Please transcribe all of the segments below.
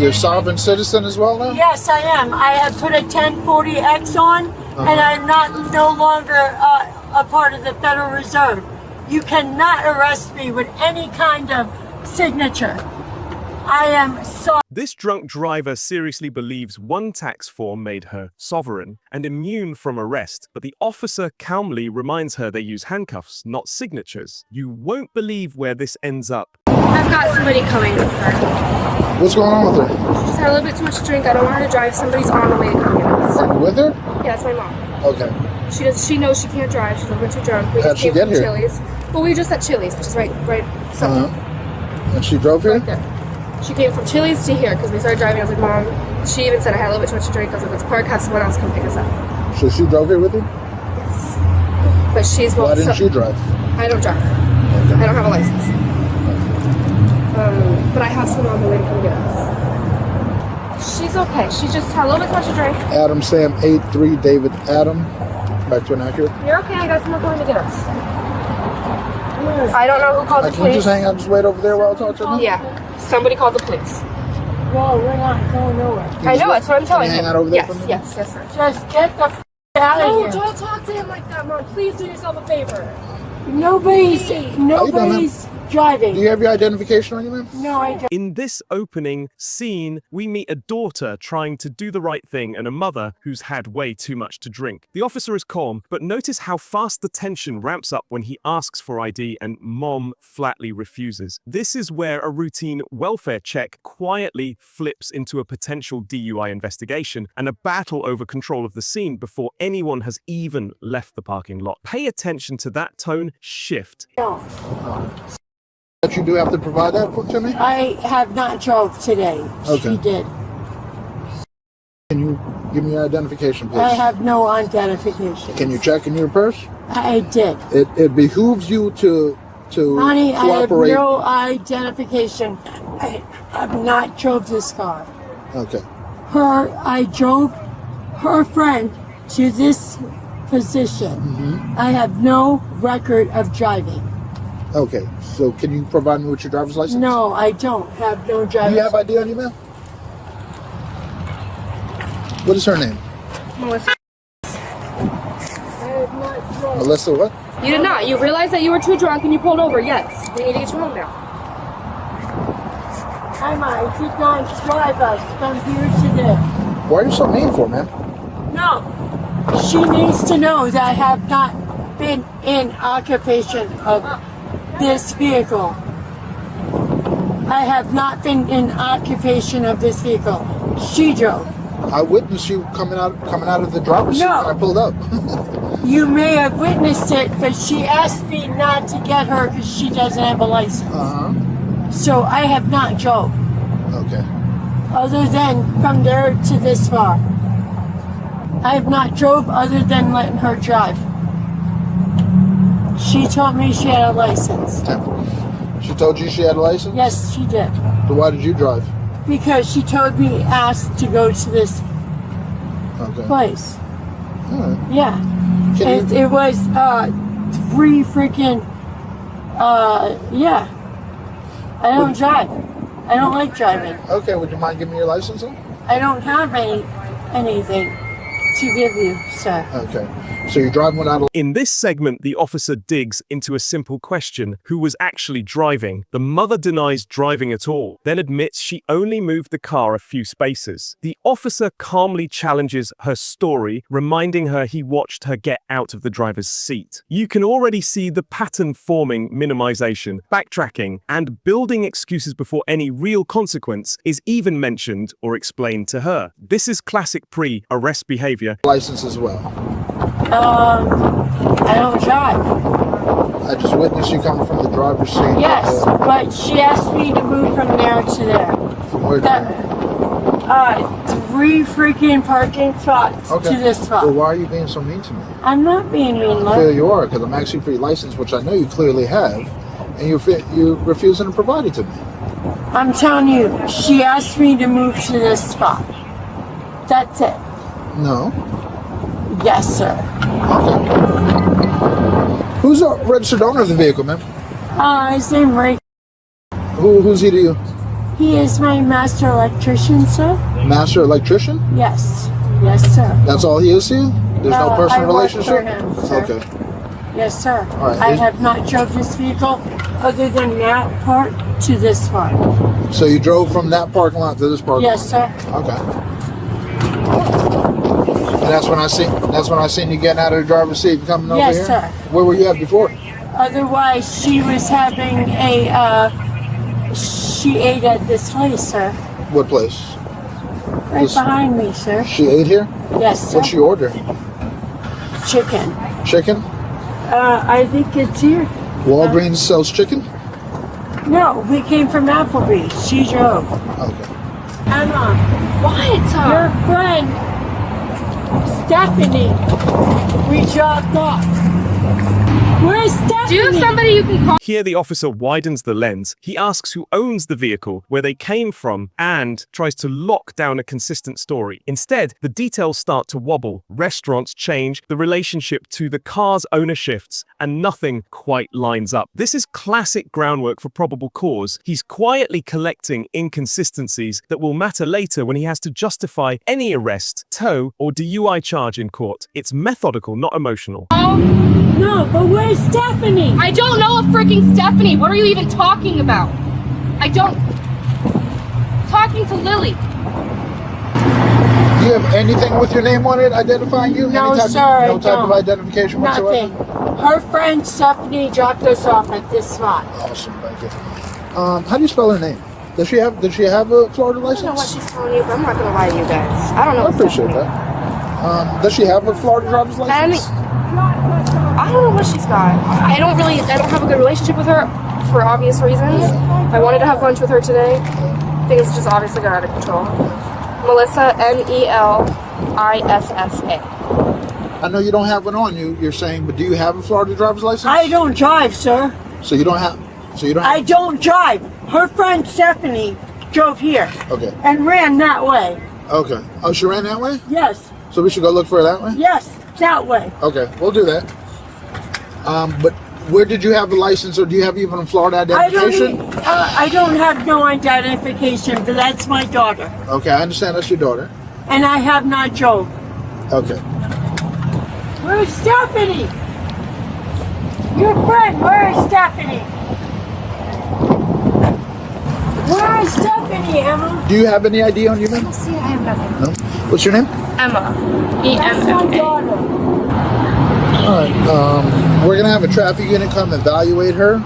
You're a sovereign citizen as well now? Yes, I am. I have put a 1040X on, and I'm no longer a part of the Federal Reserve. You cannot arrest me with any kind of signature. I am sorry. This drunk driver seriously believes one tax form made her sovereign and immune from arrest, but the officer calmly reminds her they use handcuffs, not signatures. You won't believe where this ends up. I've got somebody coming with her. What's going on with her? She just had a little bit too much to drink. I don't want her to drive. Somebody's on the way to come get us. Are you with her? Yeah, that's my mom. Okay. She knows she can't drive. She's a little bit too drunk. We How'd just she came get from here? Chili's. Well, we just at Chili's, which is right somewhere. And she drove here? Right there. She came from Chili's to here because we started driving. I was like, Mom, she even said I had a little bit too much to drink. I was like, let's park, have someone else come pick us up. So she drove here with you? Yes. But she's Why didn't you drive? I don't drive. Okay. I don't have a license. But I have someone on the way to come get us. She's okay. She just had a little bit too much to drink. Adam Sam 83 David Adam. Back to inaccurate. You're okay. I got someone coming to get us. I don't know who called the Can police. you just hang out, just wait over there while I talk to her? Yeah. Somebody called the police. Well, we're not going nowhere. I know, that's what I'm telling Can you you. hang out over there Yes, for a minute? yes, sir. Just get the out of No, here. don't talk to him like that, Mom. Please do yourself a favor. Nobody's driving. Do you have your identification on you, ma'am? No, I don't. In this opening scene, we meet a daughter trying to do the right thing and a mother who's had way too much to drink. The officer is calm, but notice how fast the tension ramps up when he asks for ID and Mom flatly refuses. This is where a routine welfare check quietly flips into a potential DUI investigation and a battle over control of the scene before anyone has even left the parking lot. Pay attention to that tone shift. But you do have to provide that to me? I have not drove today. Okay. She did. Can you give me your identification, please? I have no identification. Can you check in your purse? I did. It behooves you to Honey, I have cooperate. no identification. I have not drove this car. Okay. I drove her friend to this position. I have no record of driving. Okay. So can you provide me with your driver's license? No, I don't have no Do driver's you have ID on you, ma'am? What is her name? Melissa. I have not drove. Melissa what? You did not. You realized that you were too drunk and you pulled over. Yes. We need to get you home now. I did not drive us from here to there. Why are you so mean for, ma'am? No. She needs to know that I have not been in occupation of this vehicle. I have not been in occupation of this vehicle. She drove. I witnessed you coming out of the driver's seat No. when I pulled up. You may have witnessed it, but she asked me not to get her because she doesn't have a license. So I have not drove. Okay. Other than from there to this far. I have not drove other than letting her drive. She told me she had a license. She told you she had a license? Yes, she did. So why did you drive? Because she told me asked to go to this place. Alright. Yeah. Can you- It was three freaking yeah. I don't drive. I don't like driving. Okay, would you mind giving me your license then? I don't have anything to give you, sir. Okay. So you're driving without a In this segment, the officer digs into a simple question: who was actually driving? The mother denies driving at all, then admits she only moved the car a few spaces. The officer calmly challenges her story, reminding her he watched her get out of the driver's seat. You can already see the pattern forming: minimization, backtracking, and building excuses before any real consequence is even mentioned or explained to her. This is classic pre-arrest behavior. license as well. I don't drive. I just witnessed you coming from the driver's seat. Yes, but she asked me to move from there to there. From where to Three freaking parking spots Okay. to this spot. Well, why are you being so mean to me? I'm not being mean, I feel look. you are, because I'm asking for your license, which I know you clearly have, and you're refusing to provide it to me. I'm telling you, she asked me to move to this spot. That's it. No. Yes, sir. Okay. Who's the registered owner of the vehicle, ma'am? His name Ray. Who's he to you? He is my master electrician, sir. Master electrician? Yes. Yes, sir. That's all he is to you? There's no personal I work relationship? for him, sir. Okay. Yes, sir. All right. I have not drove this vehicle other than that part to this part. So you drove from that parking lot to this parking Yes, lot? sir. Okay. And that's when I seen you getting out of the driver's seat and coming over Yes, here? sir. Where were you at before? Otherwise, she was having she ate at this place, sir. What place? Right behind me, sir. She ate here? Yes, sir. What'd she order? Chicken. Chicken? I think it's here. Walgreens sells chicken? No, we came from Applebee. She drove. Okay. Emma, What? your friend, Stephanie, we dropped off. Where's Stephanie? Do you have somebody you can call? Here, the officer widens the lens. He asks who owns the vehicle, where they came from, and tries to lock down a consistent story. Instead, the details start to wobble. Restaurants change, the relationship to the car's owner shifts, and nothing quite lines up. This is classic groundwork for probable cause. He's quietly collecting inconsistencies that will matter later when he has to justify any arrest, tow, or DUI charge in court. It's methodical, not emotional. No, but where's Stephanie? I don't know a freaking Stephanie. What are you even talking about? I don't. Talking to Lily. Do you have anything with your name on it identifying you? No, Any type, sir, I no type of don't. identification whatsoever? Nothing. Her friend Stephanie dropped us off at this spot. Awesome, thank you. How do you spell her name? Did she have a Florida I license? don't know what she's telling you, but I'm not gonna lie to you guys. I don't know. I appreciate that. Does she have a Florida driver's license? I don't know what she's got. I don't have a good relationship with her for obvious reasons. I wanted to have lunch with her today. Things just obviously got out of control. Melissa, Melissa. I know you don't have one on you, you're saying, but do you have a Florida driver's license? I don't drive, sir. So you don't have. I don't drive. Her friend Stephanie drove here. Okay. And ran that way. Okay. Oh, she ran that way? Yes. So we should go look for her that way? Yes, that way. Okay, we'll do that. But where did you have the license, or do you have even a Florida identification? I don't have no identification, but that's my daughter. Okay, I understand that's your daughter. And I have not drove. Okay. Where's Stephanie? Your friend, where is Stephanie? Where is Stephanie, Emma? Do you have any ID on you, ma'am? See, I have nothing. No. What's your name? Emma. That's my EMMA. daughter. All right. We're gonna have a traffic unit come evaluate her.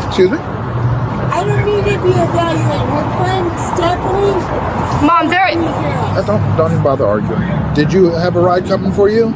Excuse me? I don't need to be evaluated. Her friend Stephanie. Mom, there. Don't even bother arguing. Did you have a ride coming for you?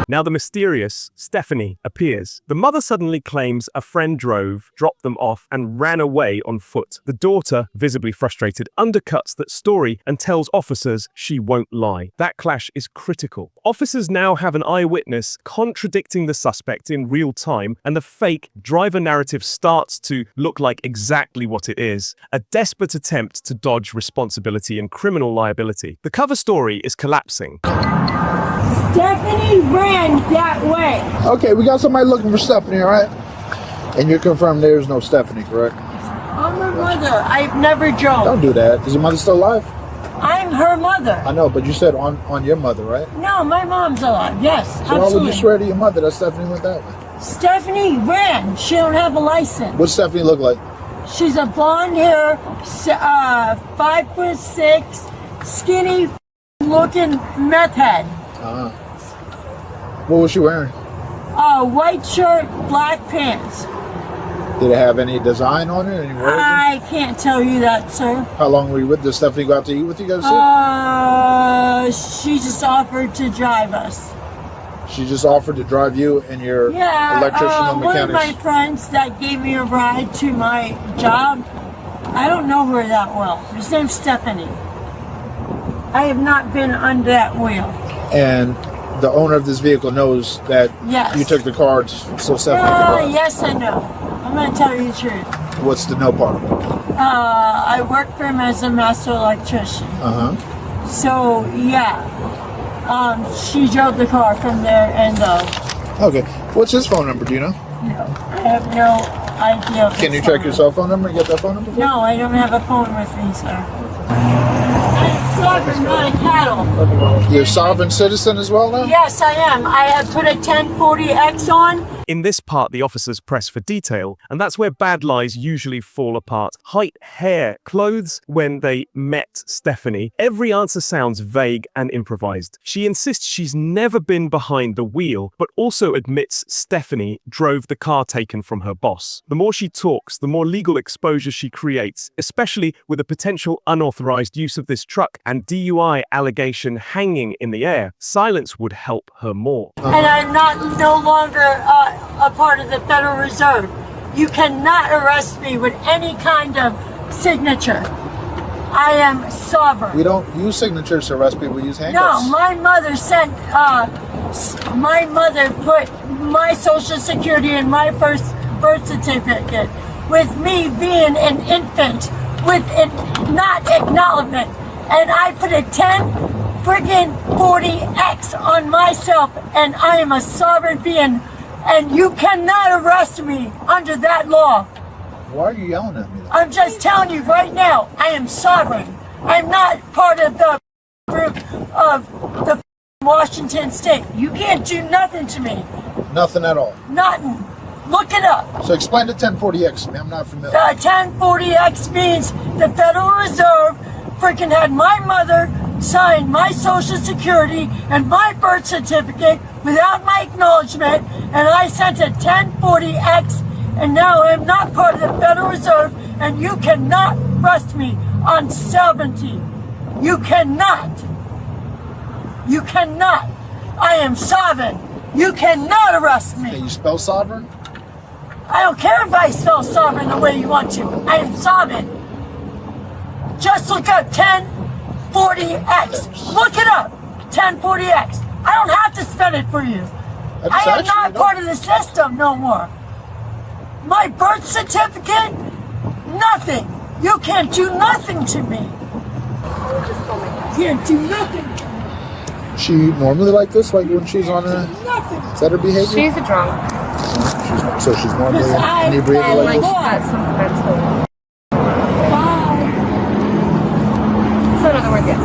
Now the mysterious Stephanie appears. The mother suddenly claims a friend drove, dropped them off, and ran away on foot. The daughter, visibly frustrated, undercuts that story and tells officers she won't lie. That clash is critical. Officers now have an eyewitness contradicting the suspect in real time, and the fake driver narrative starts to look like exactly what it is: a desperate attempt to dodge responsibility and criminal liability. The cover story is collapsing. Stephanie ran that way. Okay, we got somebody looking for Stephanie, all right? And you're confirmed there's no Stephanie, correct? I'm her mother. I've never drove. Don't do that. Is your mother still alive? I'm her mother. I know, but you said on your mother, right? No, my mom's alive. Yes, So why would absolutely. you swear to your mother that Stephanie went that way? Stephanie ran. She don't have a license. What's Stephanie look like? She's a blonde hair, 5'6", skinny looking meth head. What was she wearing? White shirt, black pants. Did it have any design on it? Any words? I can't tell you that, sir. How long were you with? Did Stephanie go out to eat with you guys? She just offered to drive us. She just offered to drive you and your electrician and one of mechanics. my friends that gave me a ride to my job, I don't know her that well. Her name's Stephanie. I have not been under that wheel. And the owner of this vehicle knows that Yes. you took the car so Stephanie could drive. Yes, I know. I'm going to tell you the truth. What's the no part of it? I work for him as a master electrician. So, yeah. She drove the car from there and Okay. What's his phone number? Do you know? no, I have no idea. Can you check your cell phone number and get that phone number? No, I don't have a phone with me, sir. I'm sovereign, not a cattle. You're a sovereign citizen as well now? Yes, I am. I have put a 1040X on. In this part, the officers press for detail, and that's where bad lies usually fall apart. Height, hair, clothes. When they met Stephanie, every answer sounds vague and improvised. She insists she's never been behind the wheel, but also admits Stephanie drove the car taken from her boss. The more she talks, the more legal exposure she creates, especially with a potential unauthorized use of this truck and DUI allegation hanging in the air. Silence would help her more. And I'm no longer a part of the Federal Reserve. You cannot arrest me with any kind of signature. I am sovereign. We don't use signatures to arrest people, we use handcuffs. No, my mother sent, my mother put my social security in my first birth certificate with me being an infant with not acknowledgement. And I put a 40X on myself, and I am a sovereign being, and you cannot arrest me under that law. Why are you yelling at me? I'm just telling you right now, I am sovereign. I'm not part of the group of the Washington state. You can't do nothing to me. Nothing at all. Nothing. Look it up. So explain the 1040X to me, I'm not familiar. The 1040X means the Federal Reserve freaking had my mother sign my social security and my birth certificate without my acknowledgement, and I sent a 1040X, and now I'm not part of the Federal Reserve, and you cannot arrest me on sovereignty. You cannot. You cannot. I am sovereign. You cannot arrest me. Can you spell sovereign? I don't care if I spell sovereign the way you want to. I am sovereign. Just look up 1040X. Look it up. 1040X. I don't have to spell it for you. I am not part of the system no more. My birth certificate, nothing. You can't do nothing to me. You can't do nothing. She normally like this, like when she's on a... Nothing. Is that her behavior? She's a drunk. So she's normally Because I inebriated am like Like this? she's got some mental. Bye. So in other words, yes.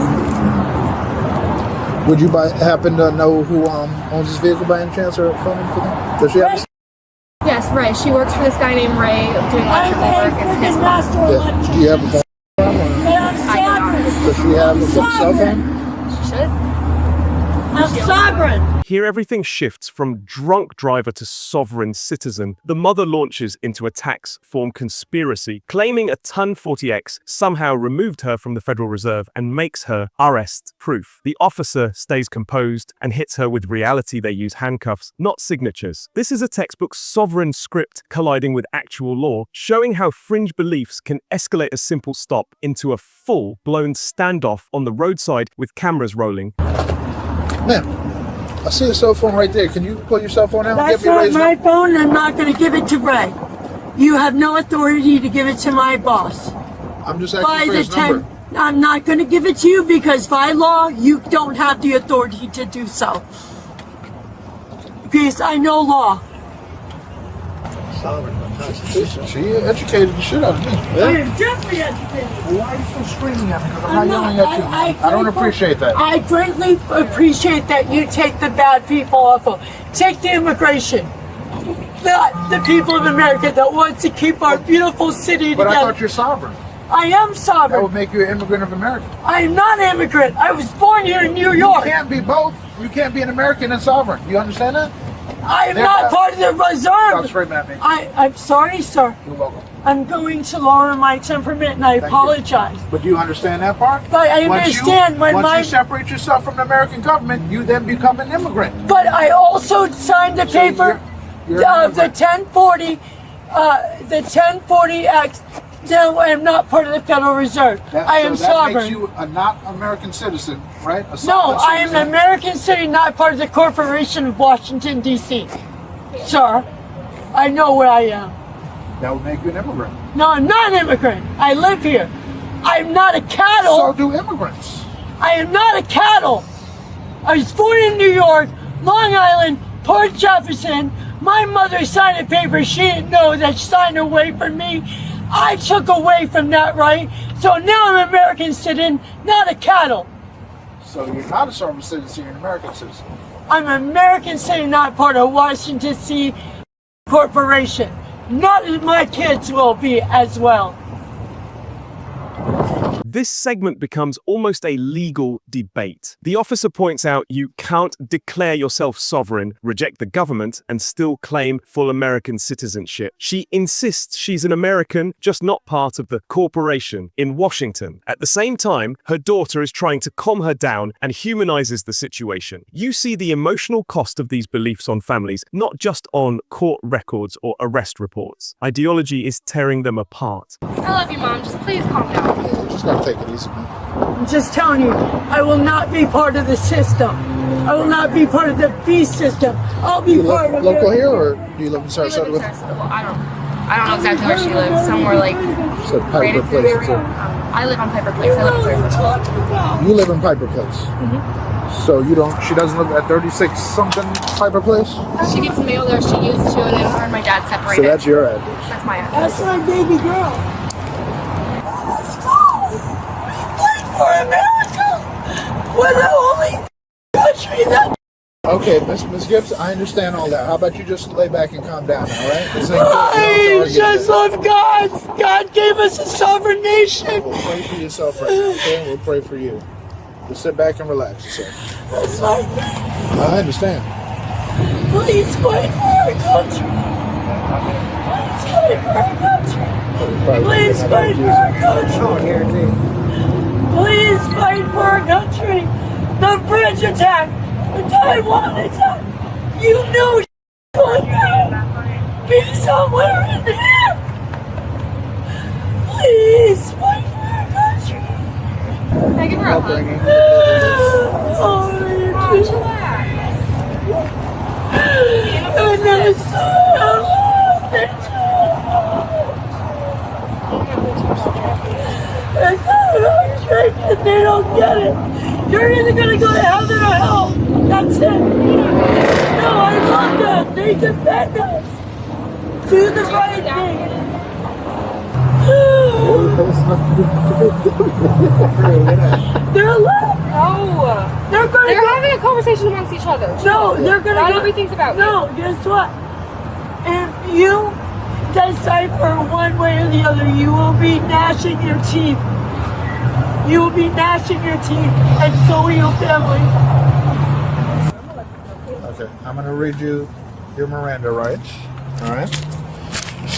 Would you happen to know who owns this vehicle by any chance or phone for them? Does she have? Yes, Ray. She works for this guy named Ray doing I'm electrical a work. It's his freaking master Yeah. electrician. Do you have a phone? But I'm sovereign. Does she have a cell phone? She should. I'm sovereign. Here, everything shifts from drunk driver to sovereign citizen. The mother launches into a tax form conspiracy, claiming a 1040X somehow removed her from the Federal Reserve and makes her arrest proof. The officer stays composed and hits her with reality. They use handcuffs, not signatures. This is a textbook sovereign script colliding with actual law, showing how fringe beliefs can escalate a simple stop into a full-blown standoff on the roadside with cameras rolling. Ma'am, I see a cell phone right there. Can you pull your cell phone out and That's get me not raised my up? phone. I'm not going to give it to Ray. You have no authority to give it to my boss. I'm just asking By for the his number. I'm not going to give it to you because by law, you don't have the authority to do so. Because I know law. She educated the shit out of me. I am definitely educated. Why are you so screaming at me? Because I'm I'm not not- yelling at you. I don't appreciate that. I greatly appreciate that you take the bad people off of. Take the immigration. The people of America that wants to keep our beautiful city But I together. thought you're sovereign. I am That would sovereign. make you an immigrant of America. I am not an immigrant. I was born here in New You York. can't be both. You can't be an American and sovereign. You understand that? I am There- not part of the Stop reserve. screaming at me. I'm sorry, sir. You're welcome. I'm going to lower my temperament and I you. apologize. But do you understand that part? But I Once understand when once my- you separate yourself from the American government, you then become an immigrant. But I also signed the paper you're an of the immigrant. 1040X. No, I am not part of the Federal Reserve. I am so that sovereign. makes you a not American citizen, right? A No, sovereign I am citizen. an American citizen, not part of the Corporation of Washington, D.C. Sir, I know where I am. That would make you an immigrant. No, I'm not an immigrant. I live here. I'm not a cattle. So do immigrants. I am not a cattle. I was born in New York, Long Island, Port Jefferson, My mother signed a paper. She didn't know that she signed away from me. I took away from that right. So now I'm an American citizen, not a cattle. So you're not a sovereign citizen, you're an American citizen. I'm an American citizen, not part of Washington D.C. corporation. Not as my kids will be as well. This segment becomes almost a legal debate. The officer points out you can't declare yourself sovereign, reject the government, and still claim full American citizenship. She insists she's an American, just not part of the corporation in Washington. At the same time, her daughter is trying to calm her down and humanizes the situation. You see the emotional cost of these beliefs on families, not just on court records or arrest reports. Ideology is tearing them apart. I love you, Mom. Just please calm down. Yeah, just gotta take it easy, man. I'm just telling you, I will not be part of the system. I will not be part of the beast system. I'll be You part live of local it. here, or do you live in We live Sarasota? in Sarasota. Well, I don't know exactly where she lives. Somewhere like So right Piper in through Place. there. I live on Piper Place. I live in Sarasota. You live in Piper Place. So you don't. She doesn't live at 36 something Piper Place. She gets mail there. She used to, and then her and my dad So separated. that's your address. That's my address. That's my baby girl. Let's go. Fight for America. We're the only country that. Okay, Miss Gibbs, I understand all that. How about you just lay back and calm down, all right? This ain't I no just love God. God gave us a sovereign nation. We'll pray for yourself right now, okay? We'll pray for you. Just sit back and relax yourself. That's my I understand. Please fight for our country. Please fight for our country. Please fight for our country. Please fight for our country. The bridge attack, the Taiwan attack. You know going to be somewhere in here. Please fight for our country. Can I give her a hug? Oh, Mom, chillax. and it's It's not trick and they don't get it. You're either gonna go to heaven or hell. That's it. No, I love them. They defend us. Do the right thing. They're left. No. They're gonna They're go. having a conversation amongst each other. No, they're gonna Not go. everything's about you. No, guess what? If you decipher one way or the other, you will be gnashing your teeth. You will be gnashing your teeth, and so will your family. Okay, I'm going to read you your Miranda rights. All right.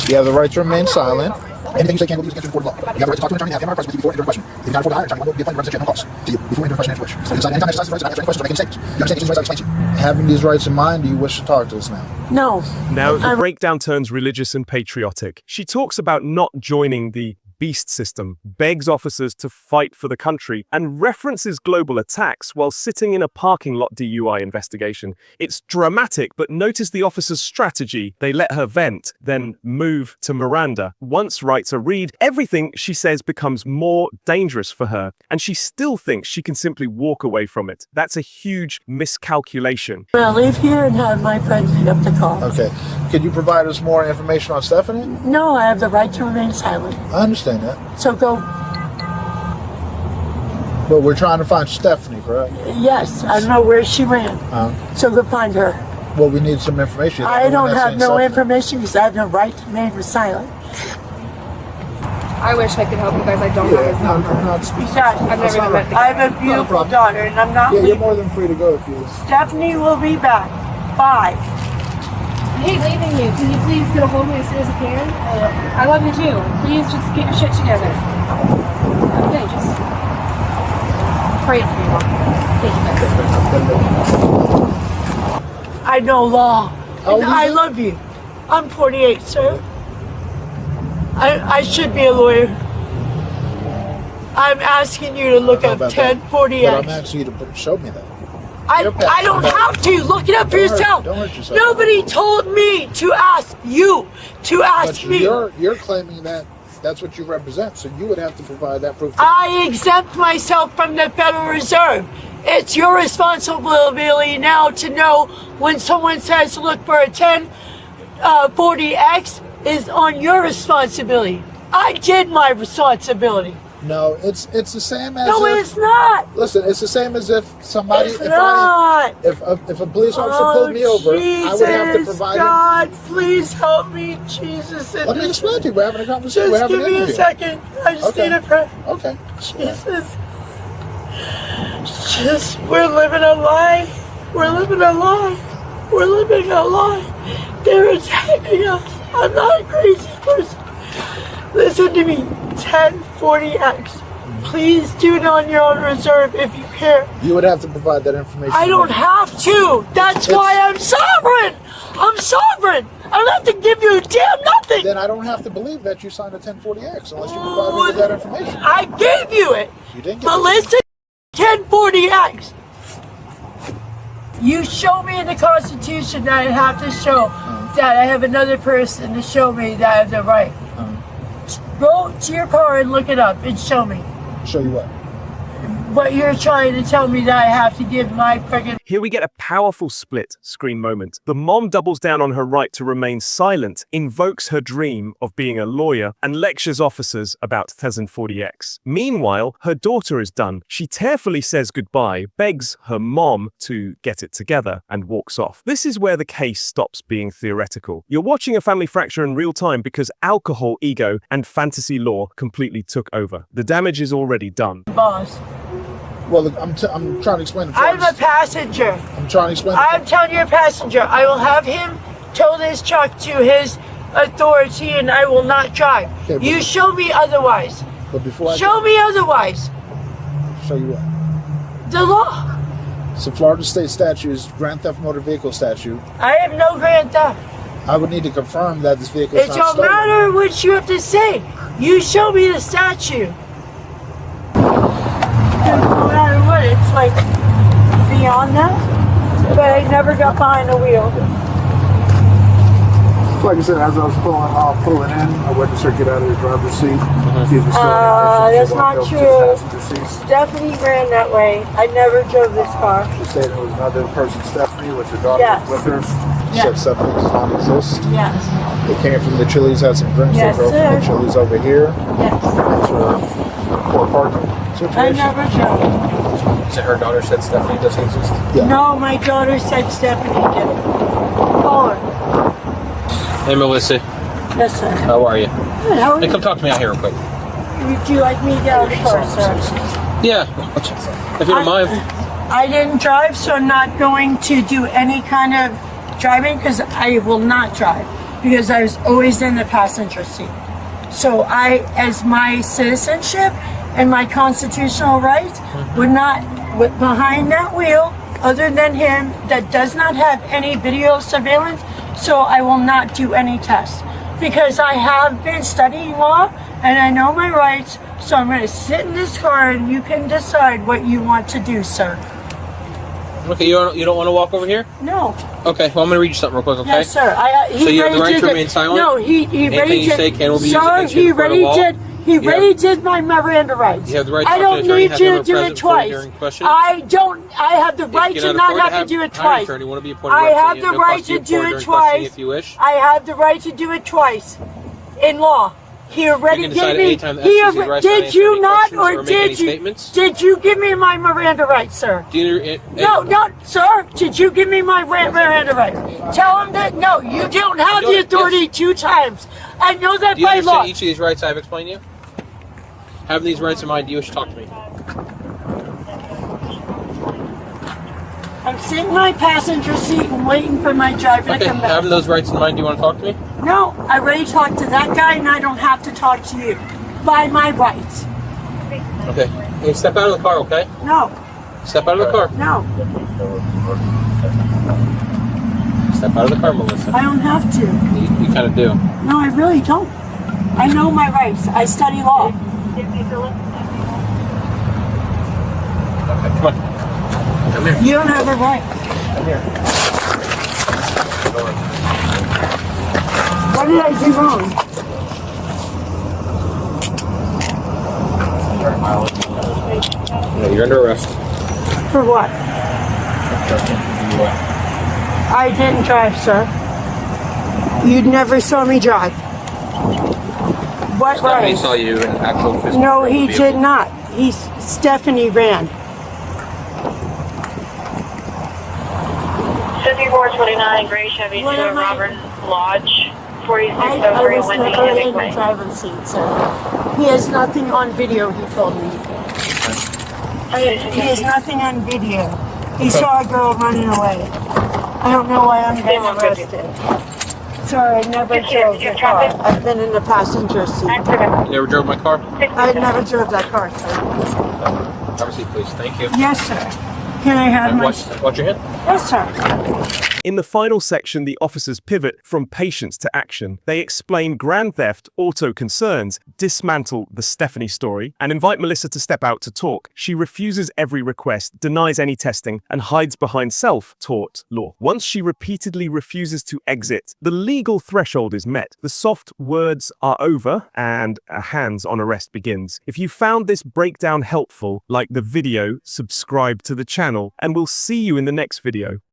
You have the right to remain silent. Anything you say can be used against you in court of law. You have the right to talk to an attorney and have present with you before entering question. If you can't afford to hire an attorney, will be appointed representation at no cost to you before entering question and which. So you decide anytime exercise the rights to not answer any questions or make any statements. You understand these rights I explain to you. Having these rights in mind, do you wish to talk to us now? No. Now, the breakdown turns religious and patriotic. She talks about not joining the beast system, begs officers to fight for the country, and references global attacks while sitting in a parking lot DUI investigation. It's dramatic, but notice the officer's strategy. They let her vent, then move to Miranda. Once rights are read, everything she says becomes more dangerous for her, and she still thinks she can simply walk away from it. That's a huge miscalculation. I'm gonna leave here and have my friend pick up the call. Okay. Could you provide us more information on Stephanie? No, I have the right to remain silent. I understand that. So go. But we're trying to find Stephanie, correct? Yes, I don't know where she ran. So go find her. Well, we need some information. I don't We're not have saying no Stephanie. information because I have no right to remain silent. I wish I could help you guys. I don't have his I'm number. not speaking. Besides, I've never even met the I guy. have a beautiful problem. daughter and I'm not Yeah, you're leaving. more than free to go if you. Stephanie will be back. Bye. I hate leaving you. Can you please get a hold of me as soon as you can? I love you too. Please just get your shit together. Okay, just pray for me, Mom. Thank you, guys. I know law. How old And is I you? love you. I'm 48, sir. I should be a lawyer. I'm asking you to look I up don't know about that, 1048. But I'm asking you to show me that. I You're don't have to. Look it up for Don't hurt- yourself. don't hurt yourself. Nobody told me to ask you to ask But me. you're claiming that that's what you represent, so you would have to provide that proof. I exempt myself from the Federal Reserve. It's your responsibility now to know when someone says look for a 40X is on your responsibility. I did my responsibility. No, it's the same as No, if, it's not. Listen, it's the same as if somebody, It's not. if a police officer pulled me over, I would have to Jesus, provide God, please help me, Jesus. him. Let me explain to you. We're having a conversation. We're Just having give an me a interview. second. I just Okay. need a prayer. Okay. Jesus. Just, we're living a lie. We're living a lie. We're living a lie. They're attacking us. I'm not a crazy person. Listen to me. 1040X. Please do it on your own reserve if you care. You would have to provide that information. I don't have to. That's why I'm sovereign. I'm sovereign. I don't have to give you a damn nothing. Then I don't have to believe that you signed a 1040X unless you provide me with that information. I gave you it. You didn't get But it. listen, 1040X. You show me in the Constitution that I have to show that I have another person to show me that I have the right. Go to your car and look it up and show me Show you what? what you're trying to tell me that I have to give my friggin' Here we get a powerful split screen moment. The mom doubles down on her right to remain silent, invokes her dream of being a lawyer, and lectures officers about 1040X. Meanwhile, her daughter is done. She tearfully says goodbye, begs her mom to get it together, and walks off. This is where the case stops being theoretical. You're watching a family fracture in real time because alcohol, ego, and fantasy law completely took over. The damage is already done. boss. Well, look, I'm trying to explain it. I'm a passenger. I'm trying to explain I'm telling you, a passenger. I will have him tow this truck to his authority and I will not drive. Okay, but- You show me otherwise. But before I Show me otherwise. show you what? The law. So Florida state statutes, grand theft motor vehicle statute. I have no grand theft. I would need to confirm that this vehicle is It not don't stolen. matter what you have to say. You show me the statute. No matter what, it's like beyond that. But I never got behind the wheel. Like I said, as I was pulling in, I went to circuit out of the driver's seat. She was still That's she not walked true. up to the passenger seat. Stephanie ran that way. I never drove this car. She said it was another person, Stephanie, with her daughter Yes. with her. She Yes. said Stephanie does not exist. Yes. They came from the Chili's, had some drinks. Yes, They drove from the sir. Chili's over here. Yes. It's a poor parking situation. I never drove. So her daughter said Stephanie doesn't exist? Yeah. No, my daughter said Stephanie did it. Call her. Hey, Melissa. Yes, sir. How are you? Good, how are Hey, you? come talk to me out here real quick. Would you like me to get out of the car, sir? Yeah. If you don't mind. I didn't drive, so I'm not going to do any kind of driving because I will not drive because I was always in the passenger seat. So I, as my citizenship and my constitutional rights, would not, behind that wheel, other than him, that does not have any video surveillance, so I will not do any tests. Because I have been studying law and I know my rights, so I'm going to sit in this car and you can decide what you want to do, sir. Okay, you don't want to walk over here? No. Okay, well, I'm going to read you something real quick, okay? Yes, sir. So you have the right to remain silent? No, he Anything ready you did. say can will be used Sir, against you he in court of ready law. did. He You ready have- did my Miranda rights. You have the right to I talk to don't an attorney, need have you him to do present it for you twice. during questions. I don't. I have the right If to you not afford have to have do it hire an twice. attorney, want to be appointed I have representative, the no right cost to you do during it questioning twice. If you wish. I have the right to do it twice. In law. He already You can decide gave at any me. time to He exercise your rights to did answer you any not, questions or or make any did you? statements. Did you give me my Miranda rights, sir? No, sir. Did you give me my Miranda rights? Tell him that no, you don't have the authority 2 times. I know that Do you by law. understand each of these rights I've explained to you? Having these rights in mind, do you wish to talk to me? I'm sitting in my passenger seat and waiting for my driver Okay, to come back. having those rights in mind, do you want to talk to me? No, I already talked to that guy and I don't have to talk to you. By my rights. Okay. Hey, step out of the car, okay? No, Step out of the car. no, Step out of the car, Melissa. I don't have to. You kind of do. No, I really don't. I know my rights. I study law. Okay, come on. Come here. You don't have a right. Come here. What did I do wrong? No, you're under arrest. For what? I didn't drive, sir. You never saw me drive. What Stephanie rights? saw you in actual physical No, he vehicle. did not. Stephanie ran. 5429 Gray Chevy What to am I- Robert Lodge, I 4603 was Wendy never in the Hemingway. driver's seat, sir. He has nothing on video, he told me. He has nothing on video. He saw a girl running away. I don't know why I'm getting arrested. Sorry, I never drove the car. I've been in the passenger seat. Accident. You ever drove my car? I never drove that car, sir. Have a seat, please. Thank you. Yes, sir. Can I have And my... watch your hand. Yes, sir. In the final section, the officers pivot from patience to action. They explain grand theft, auto concerns, dismantle the Stephanie story, and invite Melissa to step out to talk. She refuses every request, denies any testing, and hides behind self-taught law. Once she repeatedly refuses to exit, the legal threshold is met. The soft words are over, and a hands-on arrest begins. If you found this breakdown helpful, like the video, subscribe to the channel, and we'll see you in the next video.